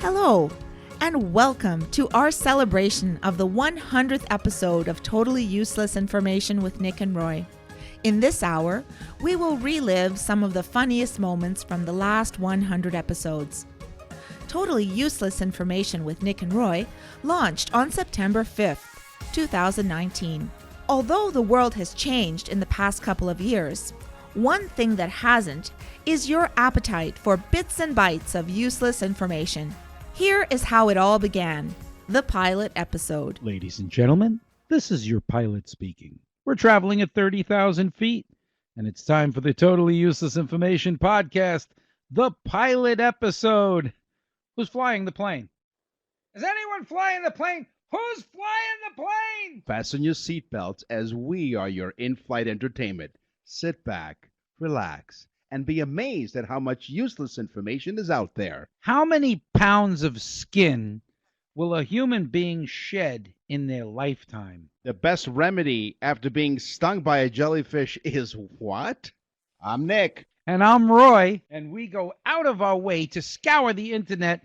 Hello, and welcome to our celebration of the 100th episode of Totally Useless Information with Nick and Roy. In this hour, we will relive some of the funniest moments from the last 100 episodes. Totally Useless Information with Nick and Roy launched on September 5th, 2019. Although the world has changed in the past couple of years, one thing that hasn't is your appetite for bits and bytes of useless information. Here is how it all began, the pilot episode. Ladies and gentlemen, this is your pilot speaking. We're traveling at 30,000 feet, and it's time for the Totally Useless Information podcast, the pilot episode. Who's flying the plane? Is anyone flying the plane? Who's flying the plane? Fasten your seatbelts as we are your in-flight entertainment. Sit back, relax, and be amazed at how much useless information is out there. How many pounds of skin will a human being shed in their lifetime? The best remedy after being stung by a jellyfish is what? I'm Nick. And I'm Roy, and we go out of our way to scour the internet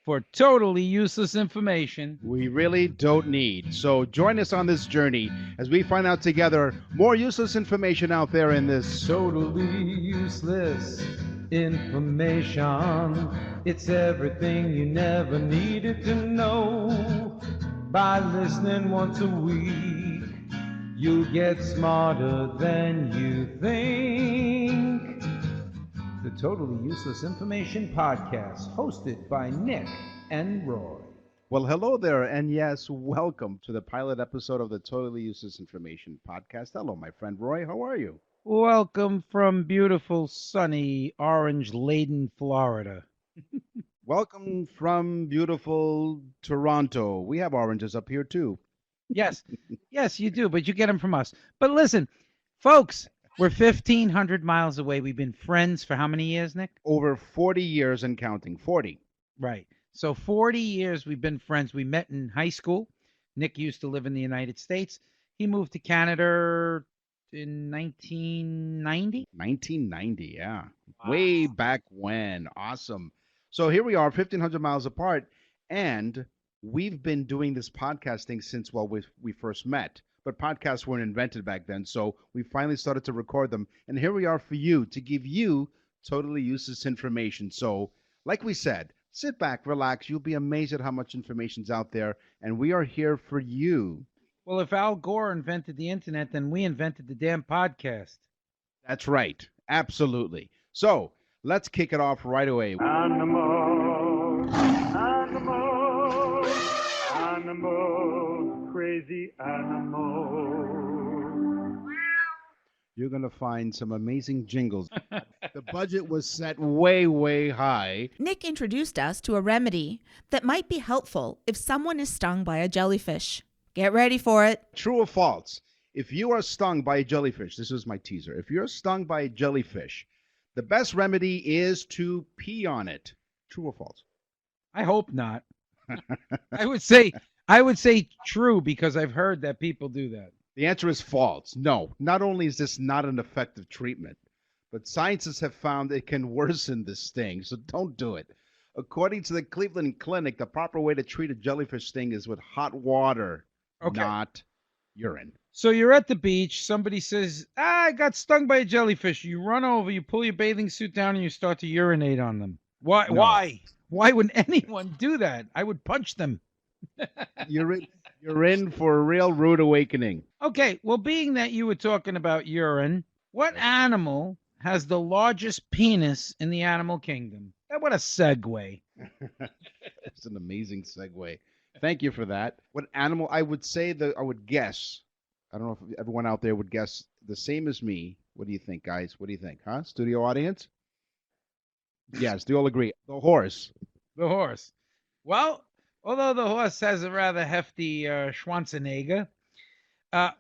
for totally useless information We really don't need. So join us on this journey as we find out together more useless information out there in this. totally useless information. It's everything you never needed to know. By listening once a week, you'll get smarter than you think. The Totally Useless Information Podcast, hosted by Nick and Roy. Well, hello there, and yes, welcome to the pilot episode of the Totally Useless Information Podcast. Hello, my friend Roy. How are you? Welcome from beautiful, sunny, orange-laden Florida. Welcome from beautiful Toronto. We have oranges up here, too. Yes, yes, you do, but you get them from us. But listen, folks, we're 1,500 miles away. We've been friends for how many years, Nick? Over 40 years and counting. 40. Right. So 40 years we've been friends. We met in high school. Nick used to live in the United States. He moved to Canada in 1990. 1990, yeah. Wow. Way back when. Awesome. So here we are, 1,500 miles apart, and we've been doing this podcasting since, well, we first met. But podcasts weren't invented back then, so we finally started to record them. And here we are for you, to give you totally useless information. So, like we said, sit back, relax. You'll be amazed at how much information's out there, and we are here for you. Well, if Al Gore invented the internet, then we invented the damn podcast. That's right. Absolutely. So, let's kick it off right away. Animals, animals, animals, crazy animals. You're going to find some amazing jingles. The budget was set way, way high. Nick introduced us to a remedy that might be helpful if someone is stung by a jellyfish. Get ready for it. True or false? If you are stung by a jellyfish, this is my teaser. If you're stung by a jellyfish, the best remedy is to pee on it. True or false? I hope not. I would say true, because I've heard that people do that. The answer is false. No, not only is this not an effective treatment, but scientists have found it can worsen the sting, so don't do it. According to the Cleveland Clinic, the proper way to treat a jellyfish sting is with hot water, Okay. not urine. So you're at the beach. Somebody says, I got stung by a jellyfish. You run over, you pull your bathing suit down, and you start to urinate on them. Why? No. Why? Why would anyone do that? I would punch them. You're in for a real rude awakening. Okay, well, being that you were talking about urine, what animal has the largest penis in the animal kingdom? What a segue. It's an amazing segue. Thank you for that. What animal? I would say I would guess. I don't know if everyone out there would guess the same as me. What do you think, guys? What do you think, huh? Studio audience? Yes, do you all agree? The horse. The horse. Well, although the horse has a rather hefty Schwarzenegger,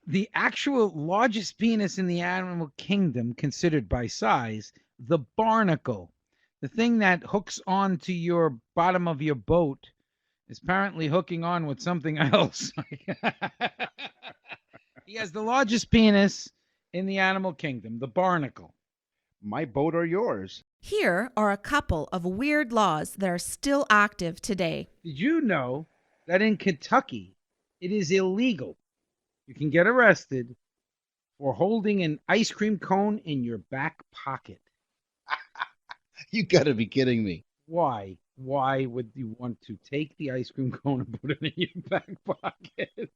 the actual largest penis in the animal kingdom, considered by size, the barnacle, the thing that hooks onto your bottom of your boat, is apparently hooking on with something else. He has the largest penis in the animal kingdom, the barnacle. My boat or yours. Here are a couple of weird laws that are still active today. Did you know that in Kentucky, it is illegal? You can get arrested for holding an ice cream cone in your back pocket. You got to be kidding me. Why? Why would you want to take the ice cream cone and put it in your back pocket?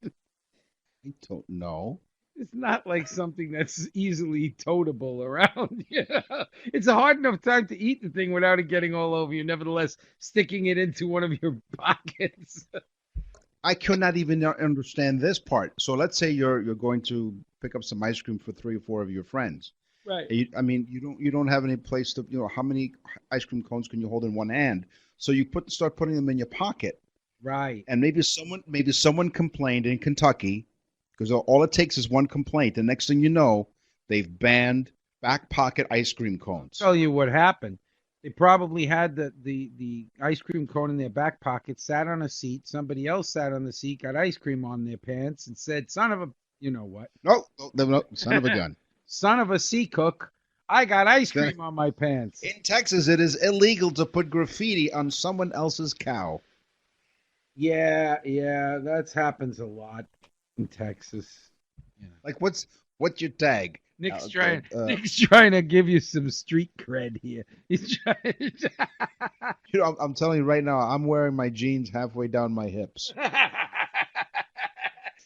I don't know. It's not like something that's easily toteable around. It's a hard enough time to eat the thing without it getting all over you. Nevertheless, sticking it into one of your pockets. I could not even understand this part. So let's say you're going to pick up some ice cream for 3 or 4 of your friends. Right. You don't have any place to, how many ice cream cones can you hold in one hand? So you start putting them in your pocket. Right. And maybe someone complained in Kentucky, because all it takes is one complaint. The next thing you know, they've banned back pocket ice cream cones. Tell you what happened. They probably had the ice cream cone in their back pocket, sat on a seat. Somebody else sat on the seat, got ice cream on their pants, and said, "Son of a, you know what? No, son of a gun." Son of a sea cook, I got ice cream on my pants. In Texas, it is illegal to put graffiti on someone else's cow. Yeah, that happens a lot in Texas. Yeah. Like, what's your tag? Nick's trying to give you some street cred here. He's trying. I'm telling you right now, I'm wearing my jeans halfway down my hips.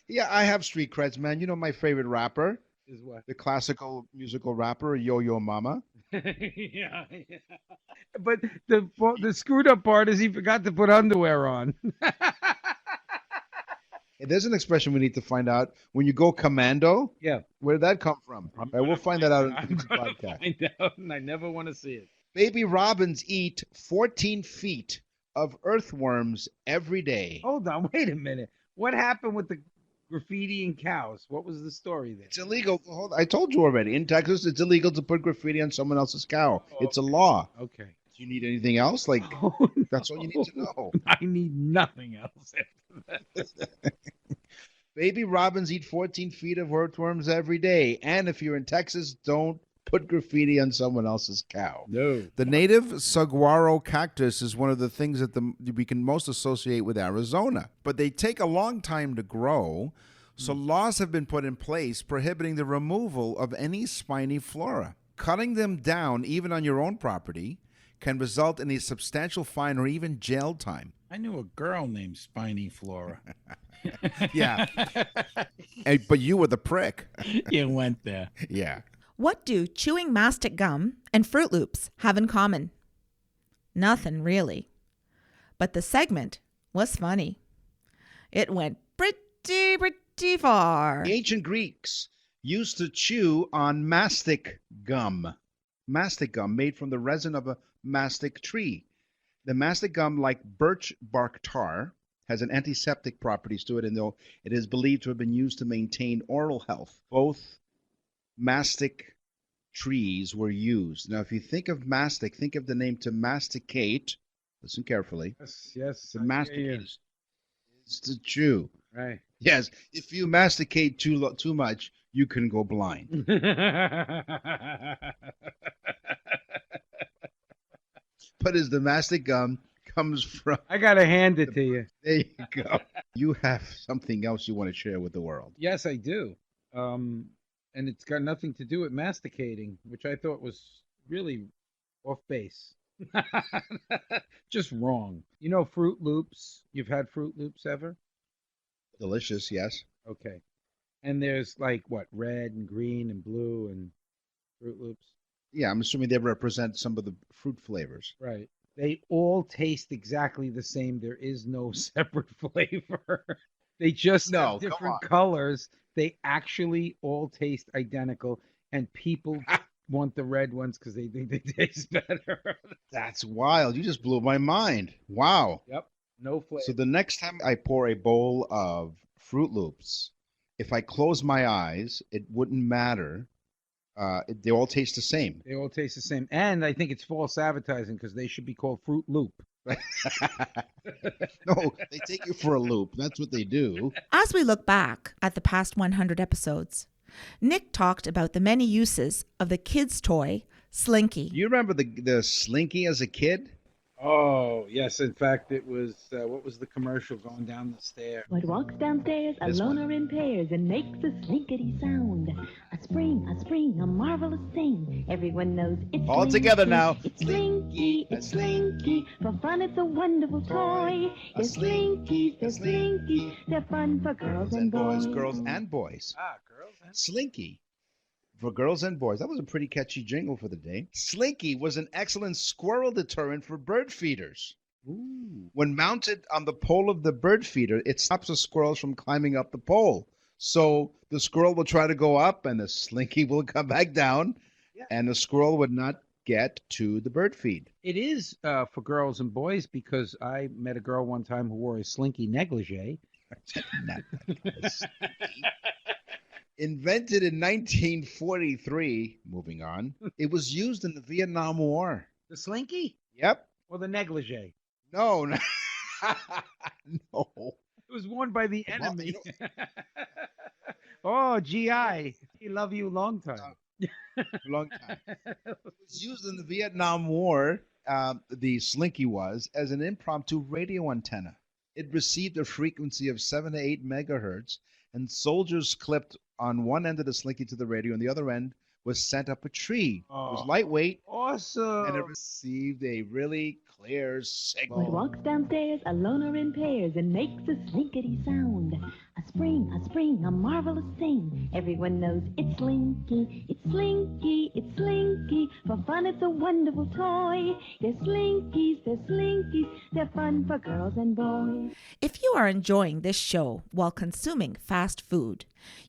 Yeah, I have street creds, man. You know my favorite rapper? Is what? The classical musical rapper, Yo-Yo Mama. yeah. But the screwed up part is he forgot to put underwear on. There's an expression we need to find out. When you go commando, Yeah. where did that come from? We'll find that out in this I'm gonna podcast. find out, and I never want to see it. Baby robins eat 14 feet of earthworms every day. Hold on, wait a minute. What happened with the graffiti and cows? What was the story there? It's illegal. I told you already. In Texas, it's illegal to put graffiti on someone else's cow. Oh, It's a law. Okay. Do you need anything else? Like, Oh, that's all you need to know. I need nothing else after that. Baby robins eat 14 feet of earthworms every day. And if you're in Texas, don't put graffiti on someone else's cow. No. The native saguaro cactus is one of the things that we can most associate with Arizona, but they take a long time to grow, so laws have been put in place prohibiting the removal of any spiny flora. Cutting them down, even on your own property, can result in a substantial fine or even jail time. I knew a girl named Spiny Flora. Yeah. But you were the prick. You went there. Yeah. What do chewing mastic gum and Fruit Loops have in common? Nothing, really. But the segment was funny. It went pretty far. The ancient Greeks used to chew on mastic gum. Mastic gum made from the resin of a mastic tree. The mastic gum, like birch bark tar, has an antiseptic properties to it, and though it is believed to have been used to maintain oral health, both mastic trees were used. Now, if you think of mastic, think of the name to masticate. Listen carefully. Yes. To I hear masticate you. is to chew. Right. Yes, if you masticate too much, you can go blind. But as the mastic gum comes from, I gotta hand it to you. there you go. You have something else you want to share with the world. Yes, I do. And it's got nothing to do with masticating, which I thought was really off base. Just wrong. You know Fruit Loops? You've had Fruit Loops ever? Delicious, yes. Okay. And there's like what, red and green and blue and Fruit Loops? Yeah, I'm assuming they represent some of the fruit flavors. Right. They all taste exactly the same. There is no separate flavor. They just No, have come different on. colors. They actually all taste identical, and people want the red ones because they think they taste better. That's wild. You just blew my mind. Wow. Yep. No flavor. So the next time I pour a bowl of Fruit Loops, if I close my eyes, it wouldn't matter. They all taste the same. They all taste the same. And I think it's false advertising because they should be called Fruit Loop. No, they take you for a loop. That's what they do. As we look back at the past 100 episodes, Nick talked about the many uses of the kids' toy Slinky. Do you remember the Slinky as a kid? Oh, yes. In fact, it was, what was the commercial going down the stair? What walks downstairs This alone one. or in pairs and makes a slinkety sound? A spring, a marvelous thing. Everyone knows it's All Slinky. together now. It's Slinky, it's Slinky. For fun, it's a wonderful toy. A They're Slinky, Slinkies, they're a Slinky. Slinkies. They're fun for girls and boys. Girls and boys. Ah, girls. Huh? Slinky. For girls and boys. That was a pretty catchy jingle for the day. Slinky was an excellent squirrel deterrent for bird feeders. Ooh. When mounted on the pole of the bird feeder, it stops the squirrels from climbing up the pole. So the squirrel will try to go up and the Slinky will come back down, and the squirrel would not get to the bird feed. It is for girls and boys because I met a girl one time who wore a slinky negligee. Invented in 1943, moving on, it was used in the Vietnam War. The slinky Yep. or the negligee? No. No. It was worn by the Well, enemy. you Oh, GI. He love you long time. A long time. It was used in the Vietnam War, the Slinky was, as an impromptu radio antenna. It received a frequency of 7 to 8 megahertz, and soldiers clipped on one end of the Slinky to the radio, and the other end was sent up a tree. It was Oh. lightweight, Awesome. and it received a really clear What signal. walks downstairs alone or in pairs and makes a slinkety sound? A spring, a marvelous thing. Everyone knows it's Slinky, it's Slinky, it's Slinky. For fun, it's a wonderful toy. They're Slinkies, they're Slinkies. They're fun for girls and boys. If you are enjoying this show while consuming fast food,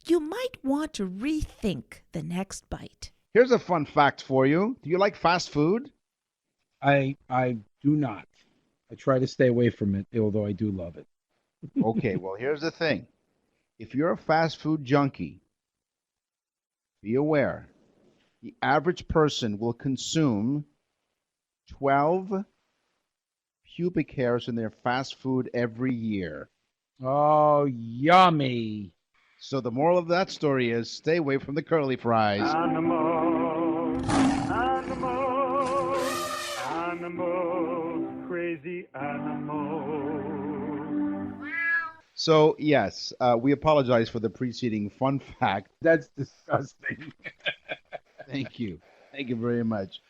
you might want to rethink the next bite. Here's a fun fact for you. Do you like fast food? I do not. I try to stay away from it, although I do love it. Okay, well, here's the thing. If you're a fast food junkie, be aware the average person will consume 12 pubic hairs in their fast food every year. Oh, yummy. So the moral of that story is stay away from the curly fries. Animals, animals, crazy animals. So, yes, we apologize for the preceding fun fact. That's disgusting. Thank you. Thank you very much.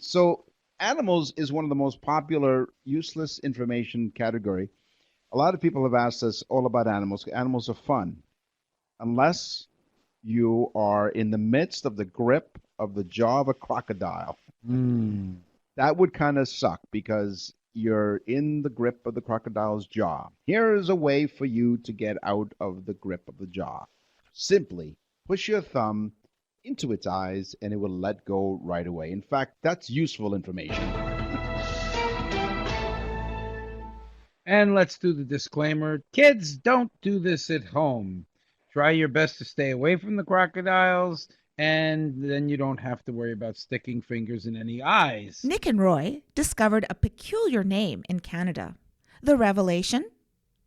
So animals is one of the most popular useless information category. A lot of people have asked us all about animals. Animals are fun. Unless you are in the midst of the grip of the jaw of a crocodile. Mm. That would kind of suck because you're in the grip of the crocodile's jaw. Here is a way for you to get out of the grip of the jaw. Simply push your thumb into its eyes and it will let go right away. In fact, that's useful information. And let's do the disclaimer. Kids, don't do this at home. Try your best to stay away from the crocodiles, and then you don't have to worry about sticking fingers in any eyes. Nick and Roy discovered a peculiar name in Canada. The revelation?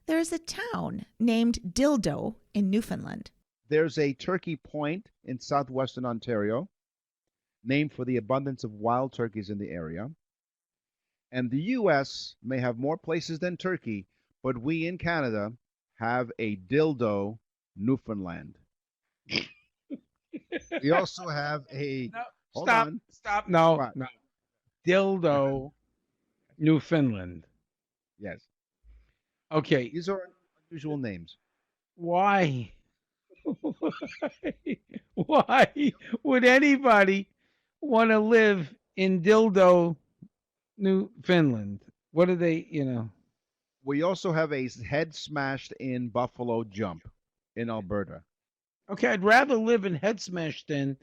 There is a town named Dildo in Newfoundland. There's a Turkey Point in southwestern Ontario, named for the abundance of wild turkeys in the area. And the U.S. may have more places than Turkey, but we in Canada have a Dildo, Newfoundland. We also have a No, Hold stop. on. Stop. No. What? No. Dildo, Newfoundland. yes. Okay. These are unusual names. Why? Why would anybody want to live in Dildo, Newfoundland? What do they? We also have a head smashed in Buffalo Jump in Alberta. Okay, I'd rather live in Head Smashed than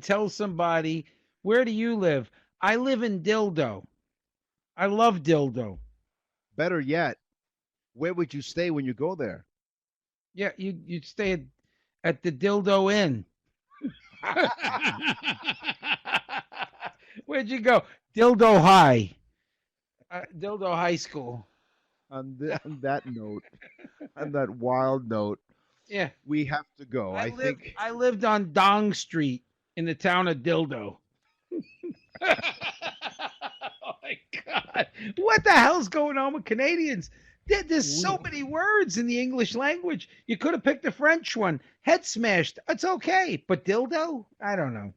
tell somebody, where do you live? I live in Dildo. I love Dildo. Better yet, where would you stay when you go there? Yeah, you'd stay at the Dildo Inn. Where'd you go? Dildo High. Dildo High School. On that note, on that wild note, Yeah. we have to go. I think I lived on Dong Street in the town of Dildo. Oh my God. What the hell's going on with Canadians? There's so many words in the English language. You could have picked a French one. Head smashed. It's okay. But dildo? I don't know.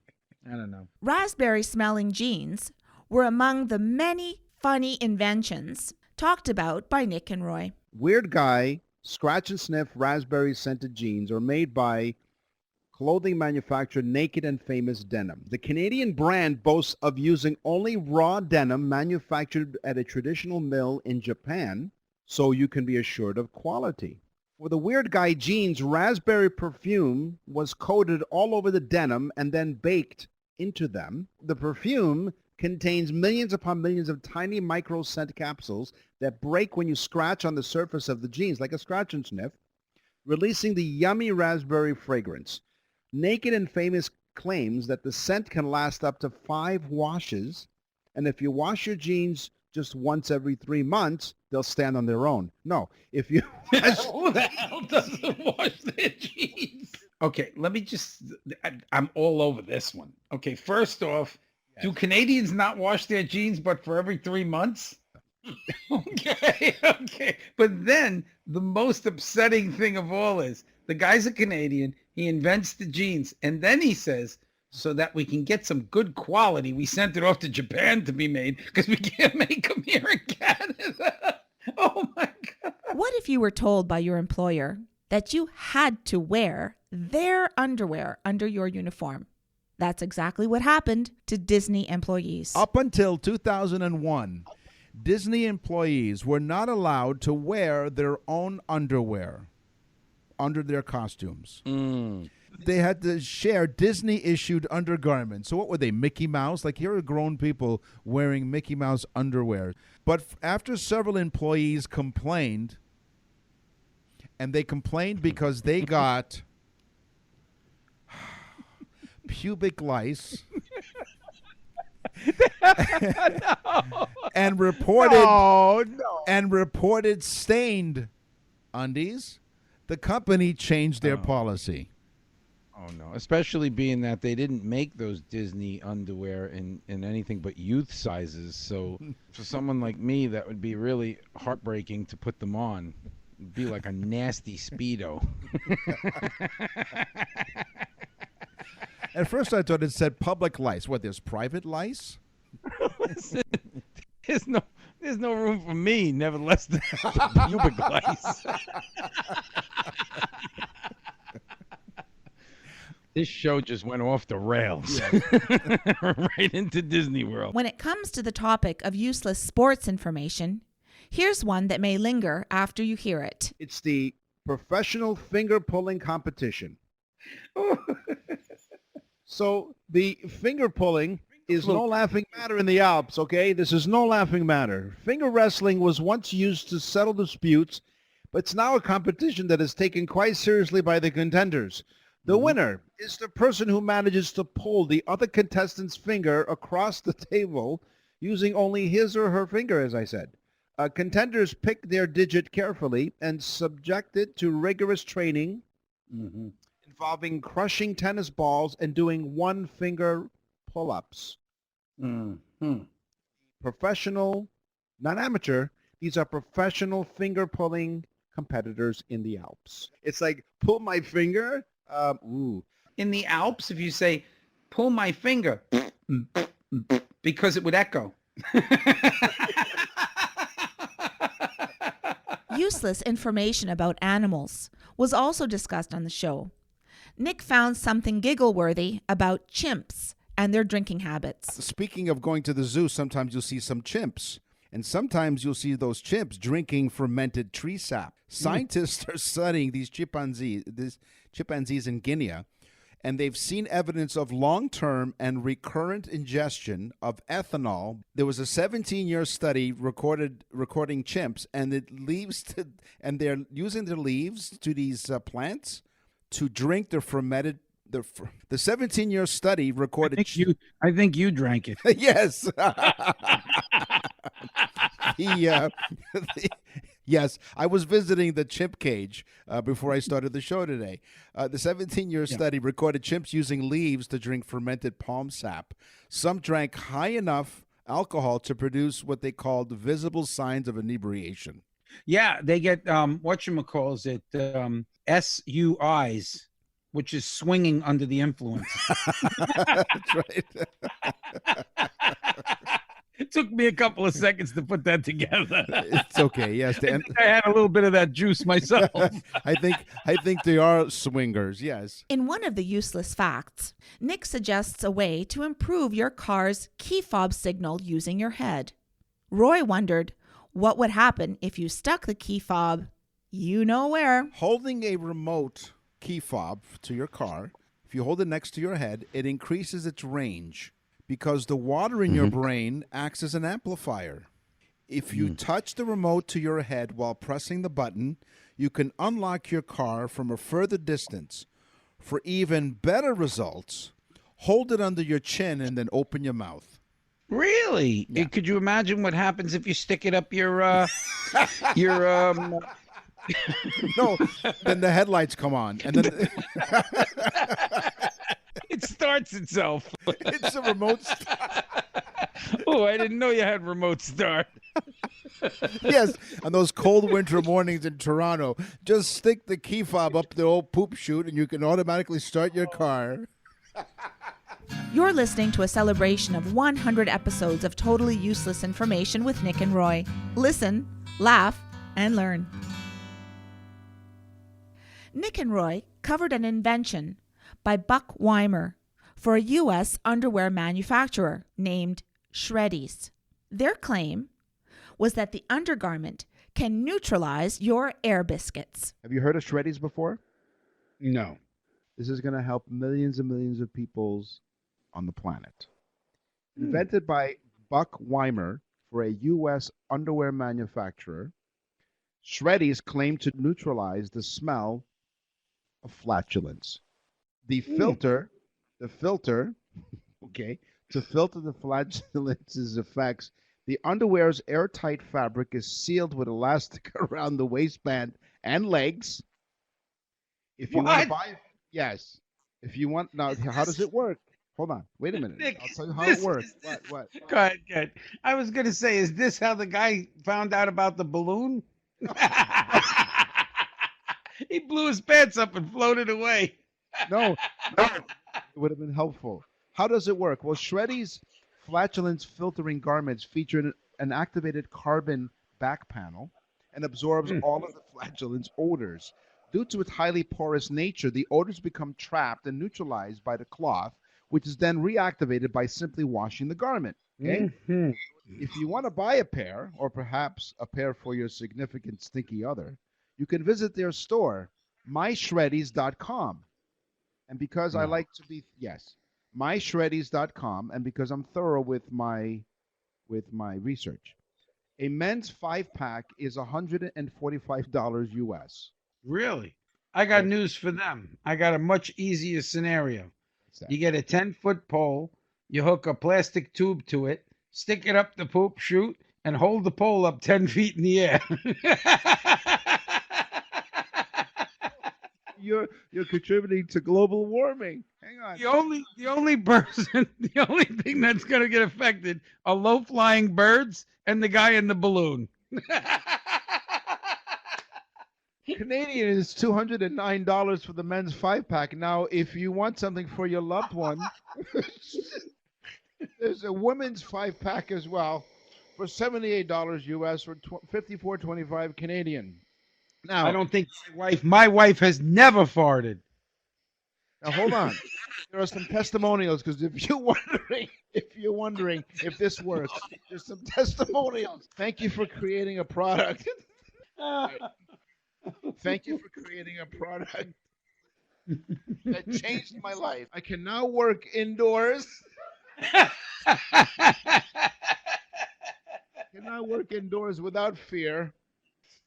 Raspberry smelling jeans were among the many funny inventions talked about by Nick and Roy. Weird Guy scratch and sniff raspberry scented jeans are made by clothing manufacturer Naked and Famous Denim. The Canadian brand boasts of using only raw denim manufactured at a traditional mill in Japan, so you can be assured of quality. For the Weird Guy jeans, raspberry perfume was coated all over the denim and then baked into them. The perfume contains millions upon millions of tiny micro scent capsules that break when you scratch on the surface of the jeans, like a scratch and sniff, releasing the yummy raspberry fragrance. Naked and Famous claims that the scent can last up to 5 washes, and if you wash your jeans just once every 3 months, they'll stand on their own. No, if you Who the hell doesn't wash their jeans? Okay, let me just, I'm all over this one. Okay, first off, do Canadians not wash their jeans but for every 3 months? Okay. But then the most upsetting thing of all is the guy's a Canadian. He invents the jeans. And then he says, so that we can get some good quality, we sent it off to Japan to be made because we can't make them here in Canada. Oh, my God. What if you were told by your employer that you had to wear their underwear under your uniform? That's exactly what happened to Disney employees. Up until 2001, Disney employees were not allowed to wear their own underwear under their costumes. They had to share Disney-issued undergarments. So what were they, Mickey Mouse? Like, here are grown people wearing Mickey Mouse underwear. But after several employees complained, and they complained because they got pubic lice and reported stained undies, the company changed their policy. Oh no, especially being that they didn't make those Disney underwear in anything but youth sizes. So for someone like me, that would be really heartbreaking to put them on. It'd be like a nasty Speedo. At first I thought it said public lice. What, there's private lice? Listen, there's no room for me, nevertheless the pubic lice. This show just went off the rails. Right into Disney World. When it comes to the topic of useless sports information, here's one that may linger after you hear it. It's the professional finger pulling competition. So the finger pulling is no laughing matter in the Alps, okay? This is no laughing matter. Finger wrestling was once used to settle disputes, but it's now a competition that is taken quite seriously by the contenders. The winner is the person who manages to pull the other contestant's finger across the table using only his or her finger, as I said. Contenders pick their digit carefully and subject it to rigorous training involving crushing tennis balls and doing one-finger pull-ups. Professional, not amateur, these are professional finger-pulling competitors in the Alps. It's like, pull my finger. In the Alps, if you say, pull my finger, because it would echo. Useless information about animals was also discussed on the show. Nick found something giggle-worthy about chimps and their drinking habits. Speaking of going to the zoo, sometimes you'll see some chimps. And sometimes you'll see those chimps drinking fermented tree sap. Scientists are studying these chimpanzees in Guinea, and they've seen evidence of long-term and recurrent ingestion of ethanol. There was a 17-year study recording chimps, and and they're using their leaves to these plants to drink the fermented. The 17-year study recorded. I think you drank it. Yes. Yes, I was visiting the chimp cage before I started the show today. The 17-year study recorded chimps using leaves to drink fermented palm sap. Some drank high enough alcohol to produce what they called visible signs of inebriation. Yeah, they get whatchamacalls it SUIs, which is swinging under the influence. That's right. It took me a couple of seconds to put that together. It's okay. Yes, I think I had a little bit of that juice myself. I think they are swingers. Yes. In one of the useless facts, Nick suggests a way to improve your car's key fob signal using your head. Roy wondered what would happen if you stuck the key fob, you know where. Holding a remote key fob to your car, if you hold it next to your head, it increases its range because the water in your brain acts as an amplifier. If you touch the remote to your head while pressing the button, you can unlock your car from a further distance. For even better results, hold it under your chin and then open your mouth. Really? Yeah. Could you imagine what happens if you stick it up your No, then the headlights come on, and then it starts itself. it's a remote start. Oh, I didn't know you had remote start. Yes, on those cold winter mornings in Toronto, just stick the key fob up the old poop chute, and you can automatically start your car. You're listening to a celebration of 100 episodes of totally useless information with Nick and Roy. Listen, laugh, and learn. Nick and Roy covered an invention by Buck Weimer for a U.S. underwear manufacturer named Shreddies. Their claim was that the undergarment can neutralize your air biscuits. Have you heard of Shreddies before? No. This is going to help millions and millions of peoples on the planet. Invented by Buck Weimer for a U.S. underwear manufacturer, Shreddies claim to neutralize the smell of flatulence. The filter, okay, to filter the flatulence's effects, the underwear's airtight fabric is sealed with elastic around the waistband and legs. If you want to buy, yes. If you want, now, how does it work? Hold on, wait a minute. Nick, I'll tell you how it works. What? Go ahead, go ahead. I was going to say, is this how the guy found out about the balloon? He blew his pants up and floated away. No, it would have been helpful. How does it work? Well, Shreddies flatulence filtering garments feature an activated carbon back panel and absorbs all of the flatulence odors. Due to its highly porous nature, the odors become trapped and neutralized by the cloth, which is then reactivated by simply washing the garment. Okay? If you want to buy a pair, or perhaps a pair for your significant stinky other, you can visit their store, myshreddies.com. And because I like to be, myshreddies.com, and because I'm thorough with my research, a men's 5-pack is $145 US. Really? I got news for them. I got a much easier scenario. You get a 10-foot pole, you hook a plastic tube to it, stick it up the poop chute, and hold the pole up 10 feet in the air. You're contributing to global warming. Hang on. The only thing that's gonna get affected are low-flying birds and the guy in the balloon. Canadian is $209 for the men's 5-pack. Now, if you want something for your loved one, there's a women's 5-pack as well for $78 US or $54.25 Canadian. Now, I don't think my wife has never farted. Now hold on. There are some testimonials because if you're wondering if this works, there's some testimonials. Thank you for creating a product. Thank you for creating a product that changed my life. I can now work indoors. Without fear.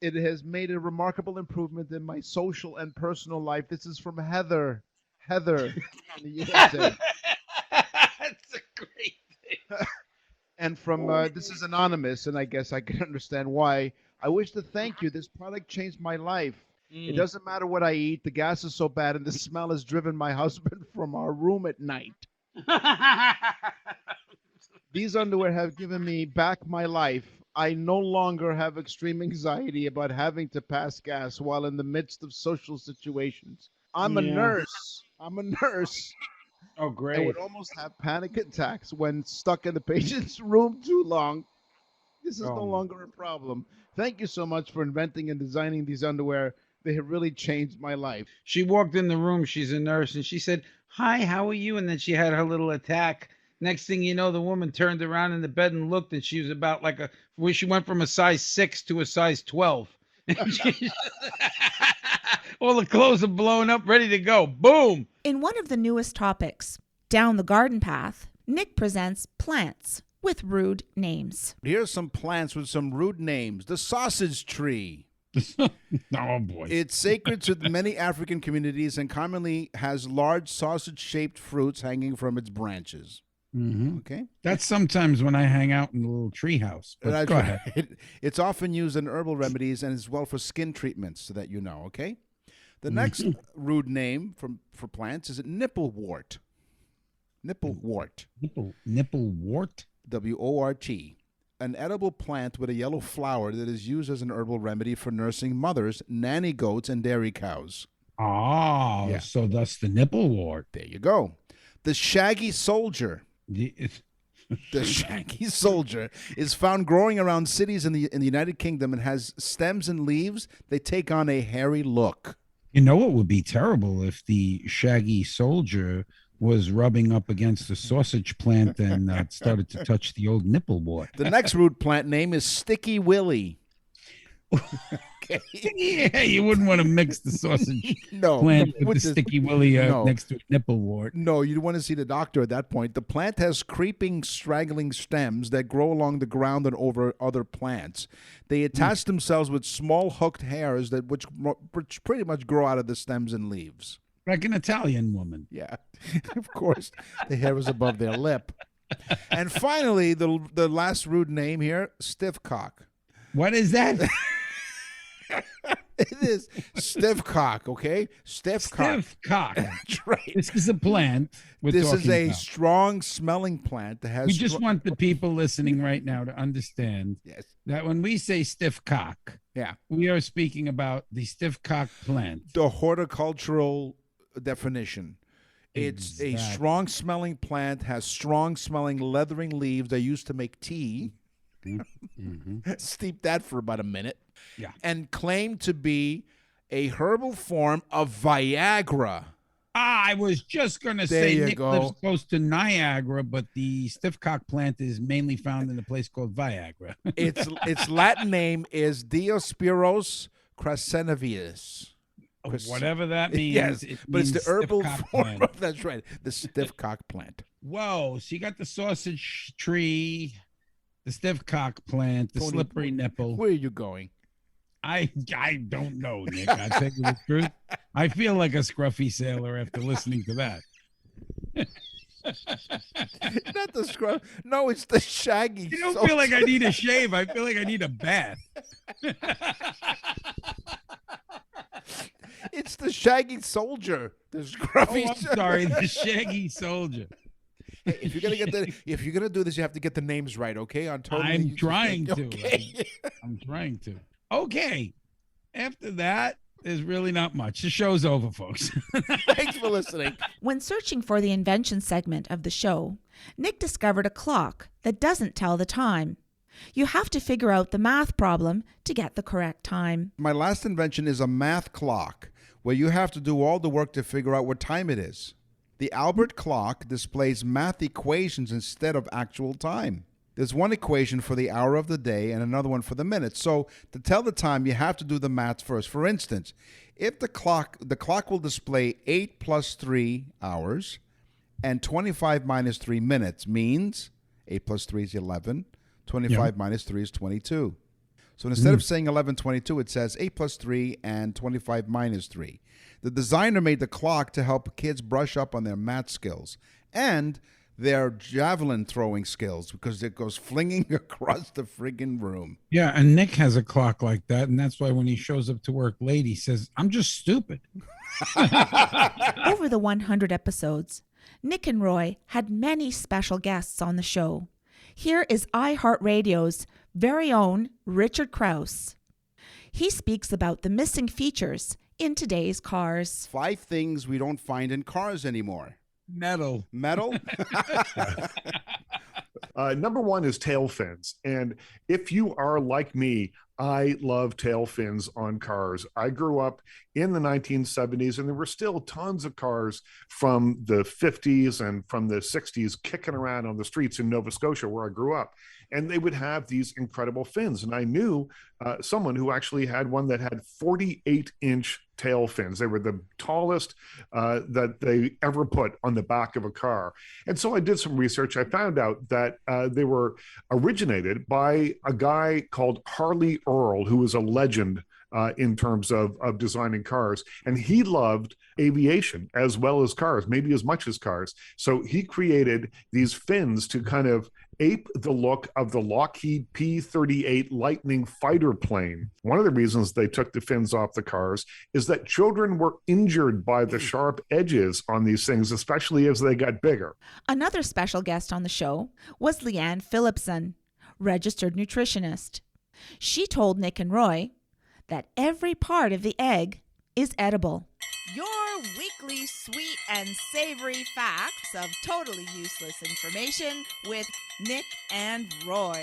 It has made a remarkable improvement in my social and personal life. This is from Heather in the USA. That's a great thing. And from this is anonymous, and I guess I can understand why. I wish to thank you. This product changed my life. It doesn't matter what I eat. The gas is so bad, and the smell has driven my husband from our room at night. These underwear have given me back my life. I no longer have extreme anxiety about having to pass gas while in the midst of social situations. I'm a nurse. I'm a nurse. Oh, I great. would almost have panic attacks when stuck in the patient's room too long. This is no longer a problem. Thank you so much for inventing and designing these underwear. They have really changed my life. She walked in the room. She's a nurse, and she said, "Hi, how are you?" And then she had her little attack. Next thing you know, the woman turned around in the bed and looked, and she was about where she went from a size 6 to a size 12. All the clothes are blown up, ready to go. Boom. In one of the newest topics, Down the Garden Path, Nick presents plants with rude names. Here's some plants with some rude names. The sausage tree. Oh, boy. It's sacred to many African communities and commonly has large sausage-shaped fruits hanging from its branches. Mm-hmm. Okay? That's sometimes when I hang out in the little tree house. But That's go right. ahead. It's often used in herbal remedies and as well for skin treatments, so that you know, okay? The next rude name for plants is nipplewort. Nipplewort. Nipplewort? W-O-R-T. An edible plant with a yellow flower that is used as an herbal remedy for nursing mothers, nanny goats, and dairy cows. Oh, Yeah. so that's the nipplewort. There you go. The shaggy soldier. The shaggy soldier is found growing around cities in the United Kingdom and has stems and leaves. They take on a hairy look. You know what would be terrible if the shaggy soldier was rubbing up against the sausage plant and started to touch the old nipplewort. The next root plant name is Sticky Willy. Okay. Yeah, you wouldn't want to mix the sausage No, plant with with the the- sticky willy no. next to a nipplewort. No, you want to see the doctor at that point. The plant has creeping, straggling stems that grow along the ground and over other plants. They attach themselves with small hooked hairs which pretty much grow out of the stems and leaves. Like an Italian woman. Yeah, of course, the hair is above their lip. And finally, the last rude name here, stiff cock. What is that? It is stiff cock, okay? Stiff cock. Stiff cock. That's right. This is a plant. This is a about. strong smelling plant that has. We just want the people listening right now to understand Yes. that when we say stiff cock, Yeah. we are speaking about the stiff cock plant. The horticultural definition. It's a Exactly. strong smelling plant, has strong smelling leathering leaves they used to make tea. Steep that for about a minute. Yeah. And claimed to be a herbal form of Viagra. I was just going to There say you Nick go. lives close to Niagara, but the stiff cock plant is mainly found in a place called Viagra. Its Latin name is Diospyros crassinovius. Whatever that means. Yes, it but it's the means stiff herbal cock form plant. of, that's right, the stiff cock plant. Whoa. So you got the sausage tree, the stiff cock plant, the Tony, slippery nipple. Where are you going? I don't know, Nick. I tell you the truth. I feel like a scruffy sailor after listening to that. Not the scrub. No, it's the shaggy. You don't feel like I need a shave. I feel like I need a bath. It's the shaggy soldier. The Oh, scruffy. I'm sorry, the shaggy soldier. If you're gonna do this, you have to get the names right, okay? On totally. I'm trying to. Okay. I'm trying to. Okay. After that, there's really not much. The show's over, folks. Thanks for listening. When searching for the invention segment of the show, Nick discovered a clock that doesn't tell the time. You have to figure out the math problem to get the correct time. My last invention is a math clock, where you have to do all the work to figure out what time it is. The Albert clock displays math equations instead of actual time. There's one equation for the hour of the day and another one for the minute. So to tell the time, you have to do the math first. For instance, if the clock will display 8 plus 3 hours and 25 minus 3 minutes, means 8 plus 3 is 11, 25 minus 3 is 22. So instead of saying 11:22, it says 8 plus 3 and 25 minus 3. The designer made the clock to help kids brush up on their math skills. And their javelin throwing skills because it goes flinging across the friggin' room. Yeah, and Nick has a clock like that, and that's why when he shows up to work late, he says, "I'm just stupid." Over the 100 episodes, Nick and Roy had many special guests on the show. Here is iHeartRadio's very own Richard Krause. He speaks about the missing features in today's cars. 5 things we don't find in cars anymore. Metal. Metal? Number one is tail fins. And if you are like me, I love tail fins on cars. I grew up in the 1970s, and there were still tons of cars from the 50s and from the 60s kicking around on the streets in Nova Scotia, where I grew up. And they would have these incredible fins. And I knew someone who actually had one that had 48-inch tail fins. They were the tallest that they ever put on the back of a car. And so I did some research. I found out that they were originated by a guy called Harley Earl, who was a legend in terms of designing cars. And he loved aviation as well as cars, maybe as much as cars. So he created these fins to kind of ape the look of the Lockheed P-38 Lightning fighter plane. One of the reasons they took the fins off the cars is that children were injured by the sharp edges on these things, especially as they got bigger. Another special guest on the show was Leanne Phillipson, registered nutritionist. She told Nick and Roy that every part of the egg is edible. Your weekly sweet and savory facts of totally useless information with Nick and Roy.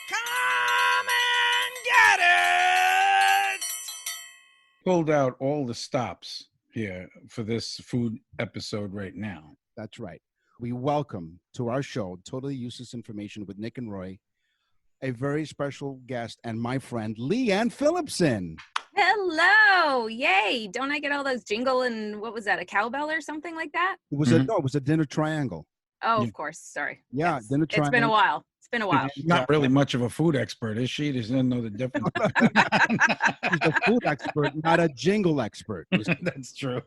Come and get it! Pulled out all the stops here for this food episode right now. That's right. We welcome to our show, Totally Useless Information with Nick and Roy, a very special guest and my friend, Leanne Phillipson. Hello. Yay. Don't I get all those jingle and what was that, a cowbell or something like that? It was it was a dinner triangle. Oh, of course. Sorry. Yeah, Yes. dinner triangle. It's been a while. It's been a while. She's not really much of a food expert, is she? Doesn't know the difference. She's a food expert, not a jingle expert. That's true.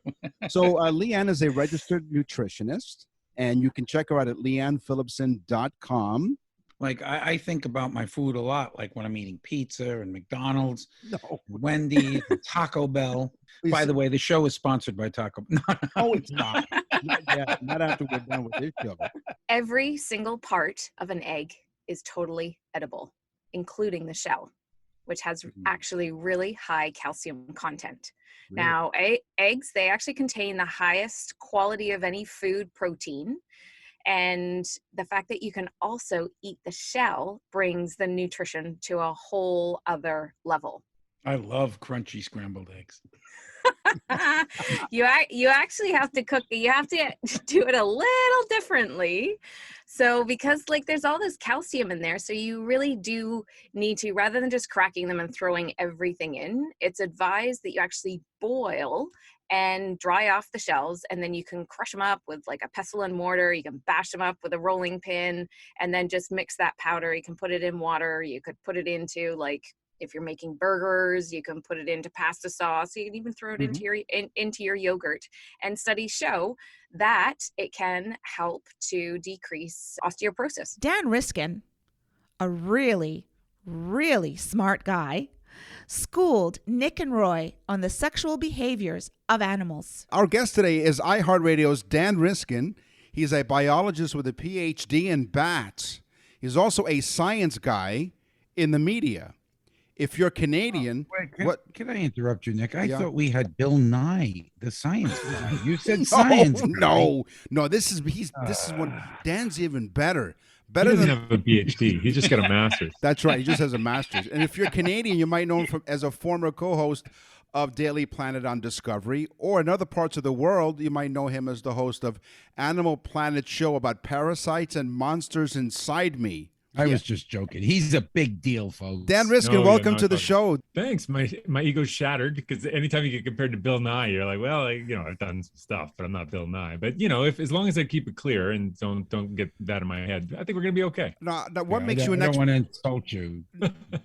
So Leanne is a registered nutritionist, and you can check her out at leannephillipson.com. Like, I think about my food a lot, like when I'm eating pizza and McDonald's, No. Wendy's, Taco Bell. By the way, the show is sponsored by Taco Bell. Oh, it's not. Not yet. Not after we're done with this show. Every single part of an egg is totally edible, including the shell, which has actually really high calcium content. Really? Now, eggs, they actually contain the highest quality of any food protein. And the fact that you can also eat the shell brings the nutrition to a whole other level. I love crunchy scrambled eggs. You actually have to cook, you have to do it a little differently. So because like there's all this calcium in there, so you really do need to, rather than just cracking them and throwing everything in, it's advised that you actually boil and dry off the shells, and then you can crush them up with like a pestle and mortar. You can bash them up with a rolling pin and then just mix that powder. You can put it in water. You could put it into, like, if you're making burgers, you can put it into pasta sauce. You can even throw it into your yogurt. And studies show that it can help to decrease osteoporosis. Dan Riskin, a really, really smart guy, schooled Nick and Roy on the sexual behaviors of animals. Our guest today is iHeartRadio's Dan Riskin. He's a biologist with a PhD in bats. He's also a science guy in the media. If you're Canadian, Can I interrupt you, Nick? I Yeah. thought we had Bill Nye, the science guy. You said science. No. This is one. Dan's even better. He Better doesn't than have a PhD. He's just got a master's. That's right. He just has a master's. And if you're Canadian, you might know him as a former co-host of Daily Planet on Discovery, or in other parts of the world, you might know him as the host of Animal Planet show about parasites and monsters inside me. I was just joking. He's a big deal, folks. Dan Riskin, No, welcome no, to the no. show. Thanks. My ego's shattered because anytime you get compared to Bill Nye, you're like, well, I've done some stuff, but I'm not Bill Nye. But if as long as I keep it clear and don't get that in my head, I think we're gonna be okay. Now what Yeah, makes I you an don't expert? want to insult you.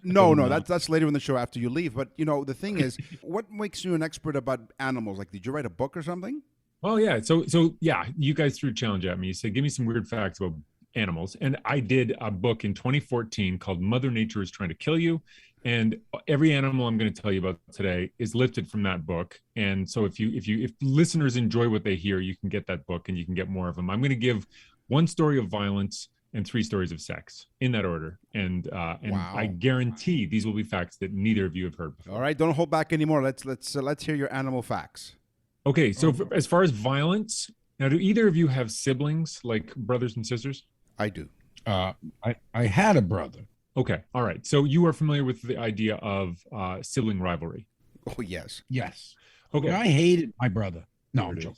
No, No. that's later in the show after you leave. But the thing is, what makes you an expert about animals? Like, did you write a book or something? Oh yeah. So yeah, you guys threw a challenge at me. You said, give me some weird facts about animals. And I did a book in 2014 called Mother Nature is Trying to Kill You. And every animal I'm going to tell you about today is lifted from that book. And so if listeners enjoy what they hear, you can get that book and you can get more of them. I'm going to give one story of violence and 3 stories of sex in that order. And Wow. I guarantee these will be facts that neither of you have heard before. All right, don't hold back anymore. Let's hear your animal facts. Okay, so as far as violence, now do either of you have siblings, like brothers and sisters? I do. I had a brother. Okay, all right. So you are familiar with the idea of sibling rivalry. Oh yes. Yes. Okay. I hated my brother. No, I'm There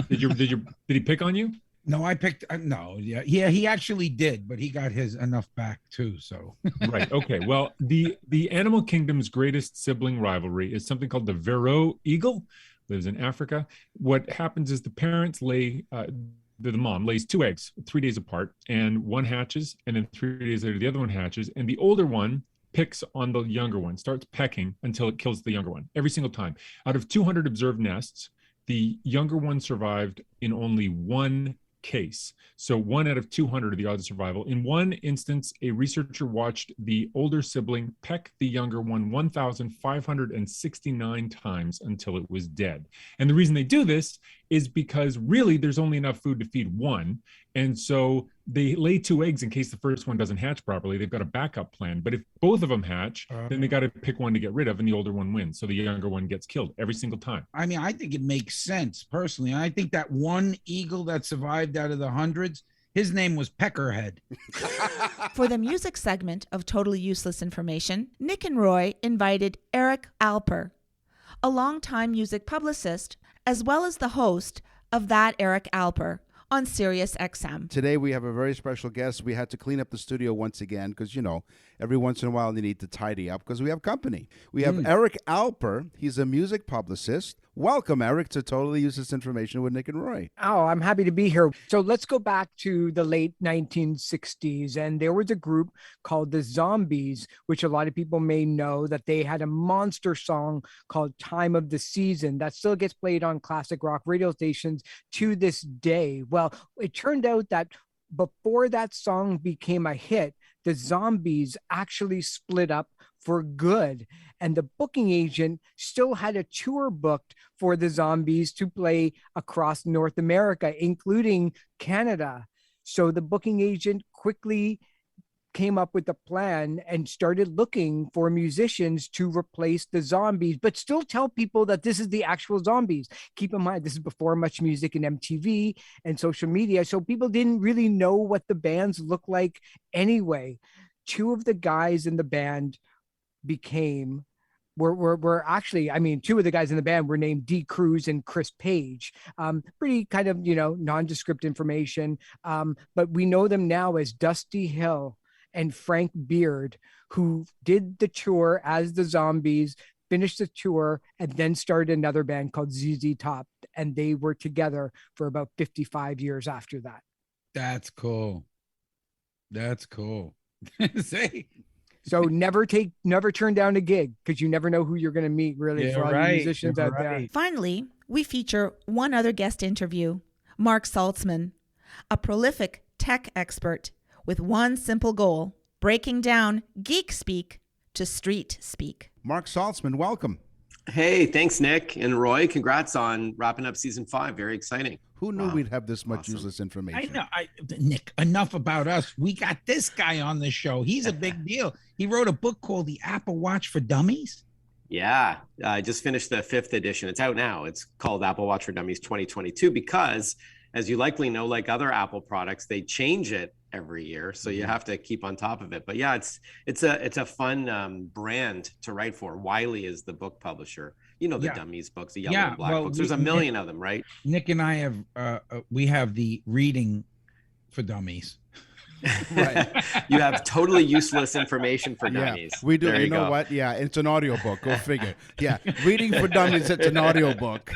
it joking. did he pick on you? No, I picked. No, yeah, he actually did, but he got his enough back too. So Right. Okay. Well, the animal kingdom's greatest sibling rivalry is something called the Varroa eagle. Lives in Africa. What happens is the parents lay. The mom lays 2 eggs 3 days apart, and one hatches, and then 3 days later the other one hatches, and the older one picks on the younger one, starts pecking until it kills the younger one every single time. Out of 200 observed nests, the younger one survived in only 1 case. So 1 out of 200 of the odds of survival. In one instance, a researcher watched the older sibling peck the younger one 1,569 times until it was dead. And the reason they do this is because really there's only enough food to feed one. And so they lay 2 eggs in case the first one doesn't hatch properly. They've got a backup plan. But if both of them hatch, then they got to pick one to get rid of, and the older one wins. So the younger one gets killed every single time. I mean, I think it makes sense personally. I think that one eagle that survived out of the hundreds, his name was Peckerhead. For the music segment of Totally Useless Information, Nick and Roy invited Eric Alper, a longtime music publicist, as well as the host of That Eric Alper on Sirius XM. Today we have a very special guest. We had to clean up the studio once again because, every once in a while they need to tidy up because we have company. We have Eric Alper. He's a music publicist. Welcome, Eric, to Totally Useless Information with Nick and Roy. Oh, I'm happy to be here. So let's go back to the late 1960s. And there was a group called the Zombies, which a lot of people may know that they had a monster song called Time of the Season that still gets played on classic rock radio stations to this day. Well, it turned out that before that song became a hit, the Zombies actually split up for good. And the booking agent still had a tour booked for the Zombies to play across North America, including Canada. So the booking agent quickly came up with a plan and started looking for musicians to replace the Zombies, but still tell people that this is the actual Zombies. Keep in mind, this is before much music and MTV and social media. So people didn't really know what the bands looked like anyway. 2 of the guys in the band were actually, 2 of the guys in the band were named Dee Cruz and Chris Page. Pretty kind of, nondescript information. But we know them now as Dusty Hill and Frank Beard, who did the tour as the Zombies, finished the tour, and then started another band called ZZ Top. And they were together for about 55 years after that. That's cool. That's cool. Say. So never turn down a gig, because you never know who you're going to meet, really, for all the musicians out there. Finally, we feature one other guest interview, Mark Saltzman, a prolific tech expert with one simple goal: breaking down geek speak to street speak. Mark Saltzman, welcome. Hey, thanks, Nick and Roy. Congrats on wrapping up season 5. Very exciting. Who knew we'd have this much useless information? I know. Nick, enough about us. We got this guy on the show. He's a big deal. He wrote a book called The Apple Watch for Dummies. Yeah, I just finished the 5th edition. It's out now. It's called Apple Watch for Dummies 2022 because, as you likely know, like other Apple products, they change it every year, so you have to keep on top of it. But yeah, it's a fun brand to write for. Wiley is the book publisher. The Dummies books, the yellow and black books. There's a million of them, right? Nick and I have we have the reading for dummies. Right. You have totally useless information for dummies. Yeah, we do. There you know go. what? Yeah, it's an audiobook. Go figure. Yeah, reading for dummies, it's an audiobook.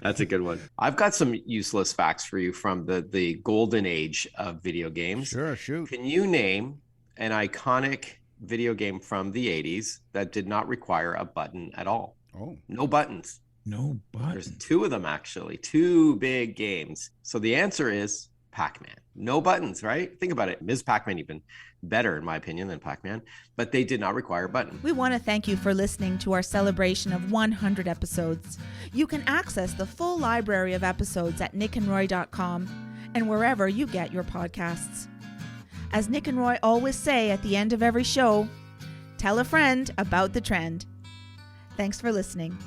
That's a good one. I've got some useless facts for you from the golden age of video games. Sure, shoot. Can you name an iconic video game from the 80s that did not require a button at all? Oh. No buttons. No There's button. 2 of them, actually, 2 big games. So the answer is Pac-Man. No buttons, right? Think about it. Ms. Pac-Man even better, in my opinion, than Pac-Man, but they did not require a button. We want to thank you for listening to our celebration of 100 episodes. You can access the full library of episodes at nickandroy.com and wherever you get your podcasts. As Nick and Roy always say at the end of every show, tell a friend about the trend. Thanks for listening.